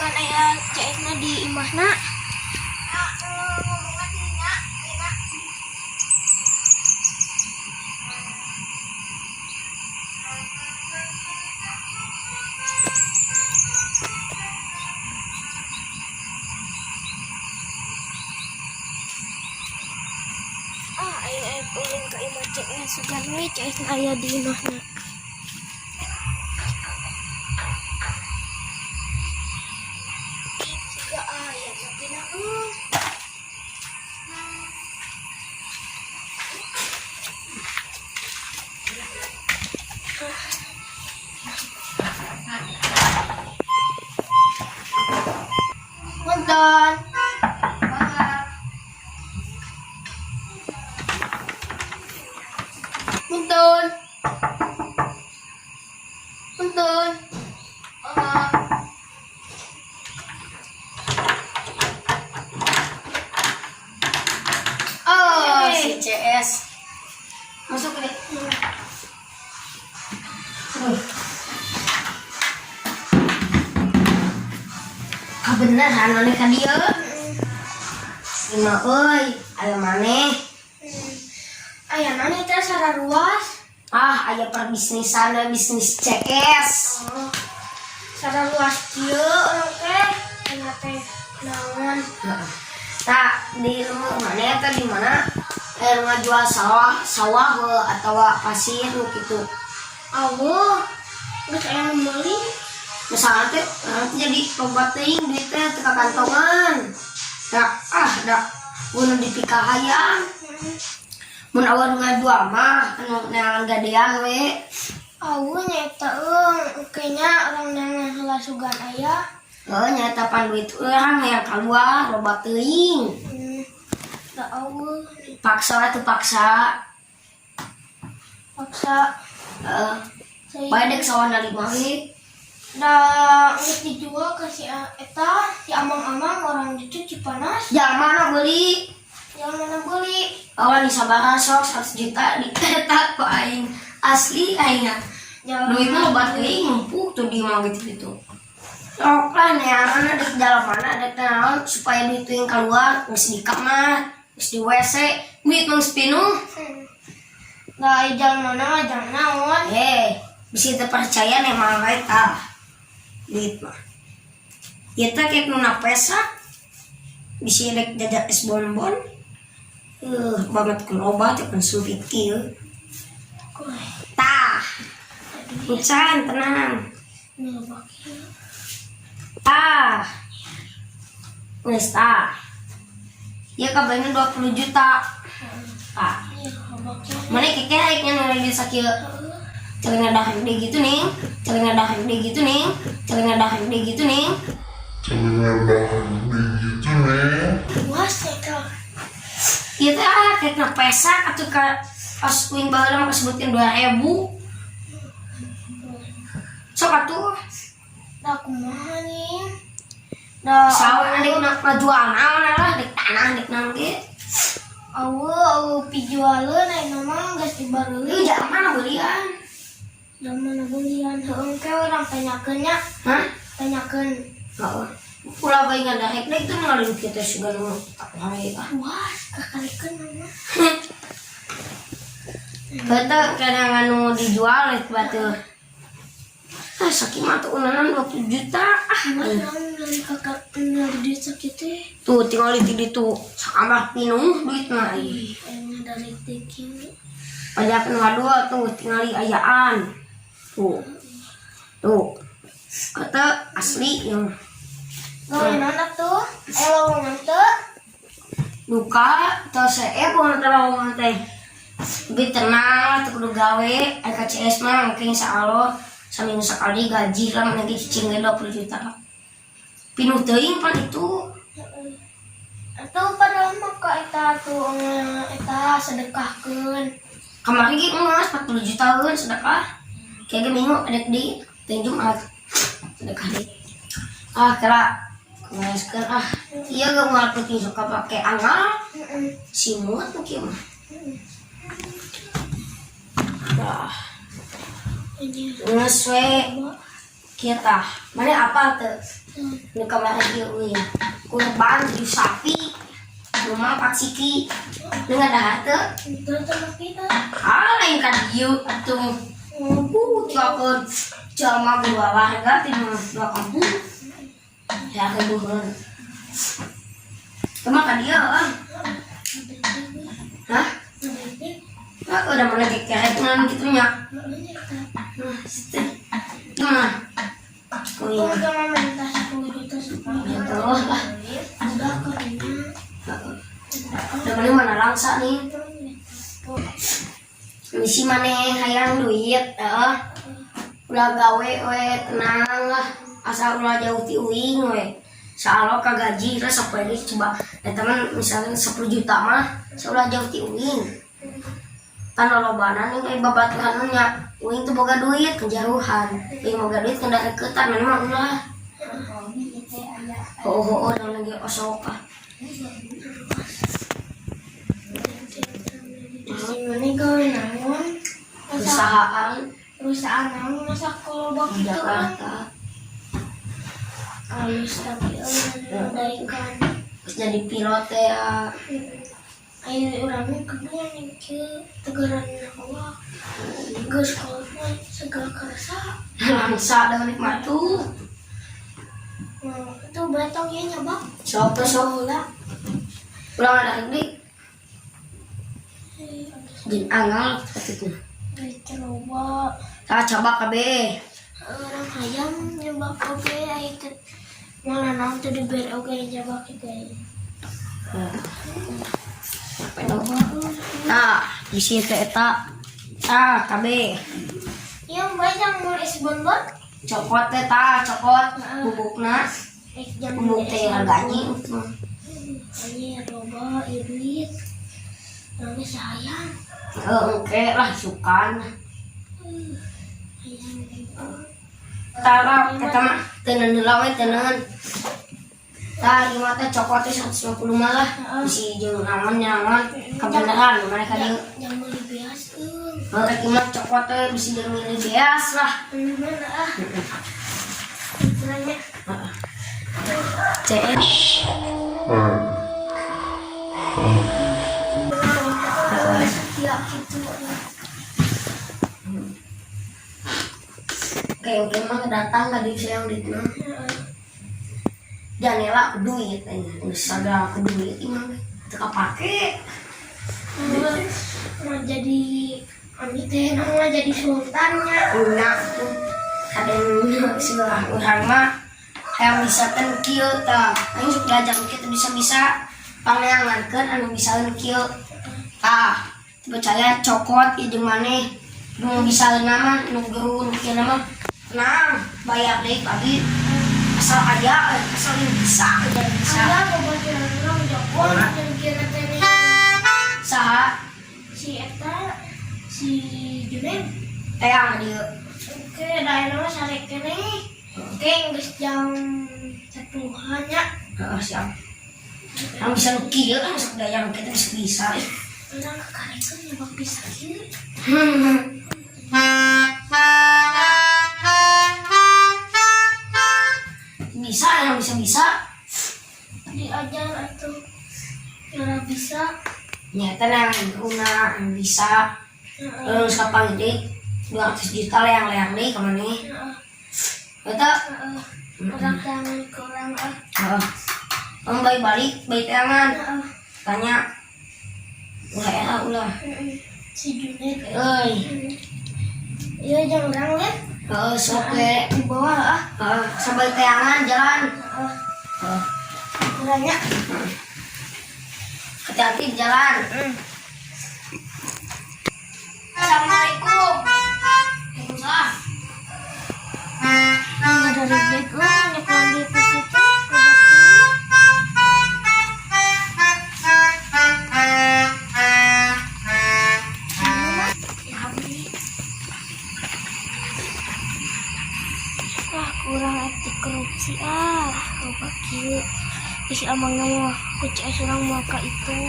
sugan aya CS-na di imahna. Aing ulin ka imah CS sugan we CS-na aya di imahna. Punten. Punten. Punten. Oh, si CS. Masuk deh. Beneran maneh ka dieu. Ima euy, aya maneh. Aya maneh teh sararuas. Aya perbisnisan bisnis CS. Sararuas kieu urang teh aya teh naon. Tak di rumah maneh teh di mana? Ngajual sawah atawa pasir gitu. Aweuh, geus aya nu meuli. Misalnya teh jadi loba teuing duit teh teu kakantongan. Da mun dipikah hayang. Mun awan ngajual mah anu neangan gadean we. Aweuh nyaeta kayaknya orang neangan heula sugan aya. Nyaeta pan duit urang yang kaluar loba teuing. Da aweuh Paksa atuh paksa. Bae dek sawana 5 we. Da geus dijual ke si eta si amang-amang orang itu Cipanas. Yang mana beli? Yang mana beli? Awan di sabaraha sok 100 juta diketak ku aing. Asli aing. Duit mah loba teuing numpuk tuh di mah gitu. Sok lah neangan dek jalan mana dek naon supaya duit teuing keluar geus di kamar, geus di WC, duit mah geus pinuh. Da jalan mana jangan naon. Bisa terpercaya nih mah bae tah. Duit mah. Ieu teh kayak nuna pesa. Bisa rek jajak es bonbon. Banget kun obat kun sulit kieu. Tah. Bucan tenang. Geus tah. Ieu kabehna 20 juta. Mana kekeh nya nu sakieu. Celengan dah gede gitu nih, celengan dah gede gitu nih, celengan dah gede gitu nih. Puas ya kau. Iya teh kayak pesak atau pas uing baheula mah disebutkeun 2000. Sok atuh. Da kumaha nih? Da sawana dek nak jual naon lah dek tanah dek naon ge. Aweuh pijualeun aya mah geus dibareuli. Jangan mana belian. Zaman belian heung ke orang tanyakeun nya. Tanyakeun. Heeh. Ulah bae ngadarek dek teh ngalin kitu segala tak wae ah. Wah, kakalikeun mah. Betul kana anu dijual itu batu. Sakit mah tuh unanan 20 juta. Dari kakak dari desa kita. Tuh tinggal di ditu sakambah pinuh duit mah. Ini dari tekin. Pajakan wadua tuh tinggal ayaan. Tuh. Kata asli yang Gawin anak tuh, lowongan tuh. duka teu seep mun lowongan teh. Lebih tenang tuh kudu gawe KCS mah mungkin insyaallah saminggu sekali gaji lah menagi cicing 20 juta. Pinuh teuing pan itu. Atuh padahal mah ka eta tuh eta sedekahkeun. Kamari ge emas 40 juta eun sedekah. Kayak minggu ada di Jumat. Sedekah deui. Kira ngeskeun ieu ge moal peuting suka pake anggal. Simut kieu mah. Dah. Ini Nges we. Kita, mana apa tuh? Ini kamera dia, kurban tujuh sapi, rumah pak siki, dengan dah tuh. Itu sama kita. Lain kan dia tuh, cokot, cuma dua warga timur dua kampung, ya kebuhan. Cuma kan dia, hah? Udah mana kayak dengan gitunya. Nah, Aku cuma minta 10 juta supaya terus lah. udah kerja. Udah mana langsa nih. Misi mana hayang duit, udah gawe we tenang lah. Asal ulah jauh ti uing we. Soalnya kagaji terus apa ini coba. Teman misalnya 10 juta mah, ulah jauh ti uing. Kan lolobana nih babatuhan nya. Uing tuh boga duit kejauhan. Uing boga duit kena deketan mana mah ulah. Oh, udah lagi osoka. Ini gawe naon? Perusahaan naon masa kalau Di begitu kan? Jakarta. Halus tapi dari kan. Terus jadi pilot ya. Ayo orangnya kedua nih ke tegaran Allah. Gus kalau segala kerasa. Langsa dengan nikmat tuh. Itu betong ya nyabak. Sok lah. Ulang ada ini. Jin angal seperti itu. Coba Coba kabe. orang hayam nyabak oke itu malah nanti diberi oke nyabak kayak. Nah, di situ eta. Kabe. Yang banyak mulai bonbon. Cokot eta, cokot bubukna. Bubuk teh gaji. Ini roba iblis. Nangis sayang. Oke lah sukan. Sayang. Tara eta mah teuneun heula we teuneun. Tah ieu mah teh cokotnya 150 malah. Bisi jeung naon nyaman kabeneran mereka dieu. Yang beli beas Rek mah cokot teh bisi jeung milih beas lah. mana ah. Ukurannya CS. ya gitu. Oke mah datang ka dieu sayang ditna. Janela aku duit geus sagala aku duit imah teu kapake. Mau jadi ami teh mau jadi sultannya. Enak tuh. Kaden segala urang mah hayang bisa ten kieu tah. Aing sok belajar kieu bisa pangeangankeun anu bisaeun kieu. Percaya cokot ieu jeung maneh nu bisaeun mah nu geun kieu mah tenang bayar deui pagi. Asal aya asal bisa aja bisa. Ada beberapa orang Joko yang kira tadi Saha si Eta si Junen. tayang dieu. Oke, daerah sare kene. Oke, geus jam 1-an nya. Heeh siap. Anu bisa nu kieu anu sok daya kita bisa. Urang kakarekeun nya bak bisa kieu. Bisa yang bisa. Diajar atau cara bisa. Nyata yang guna yang bisa. Terus kapan gede 200 juta leang deh kemana? Eta. Orang tangan kurang Om balik tangan. Tanya. Ulah. si Junet. Euy. Iya jam orang lihat. Sok we Di bawah sambil tangan jalan. Kurangnya. Hati-hati di jalan. Assalamualaikum. Waalaikumsalam. Ada ribet lah, nyekolah di itu. Kurang etik korupsi coba kieu geus amang mah ku CS urang maka itu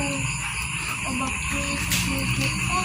obat kieu 10 juta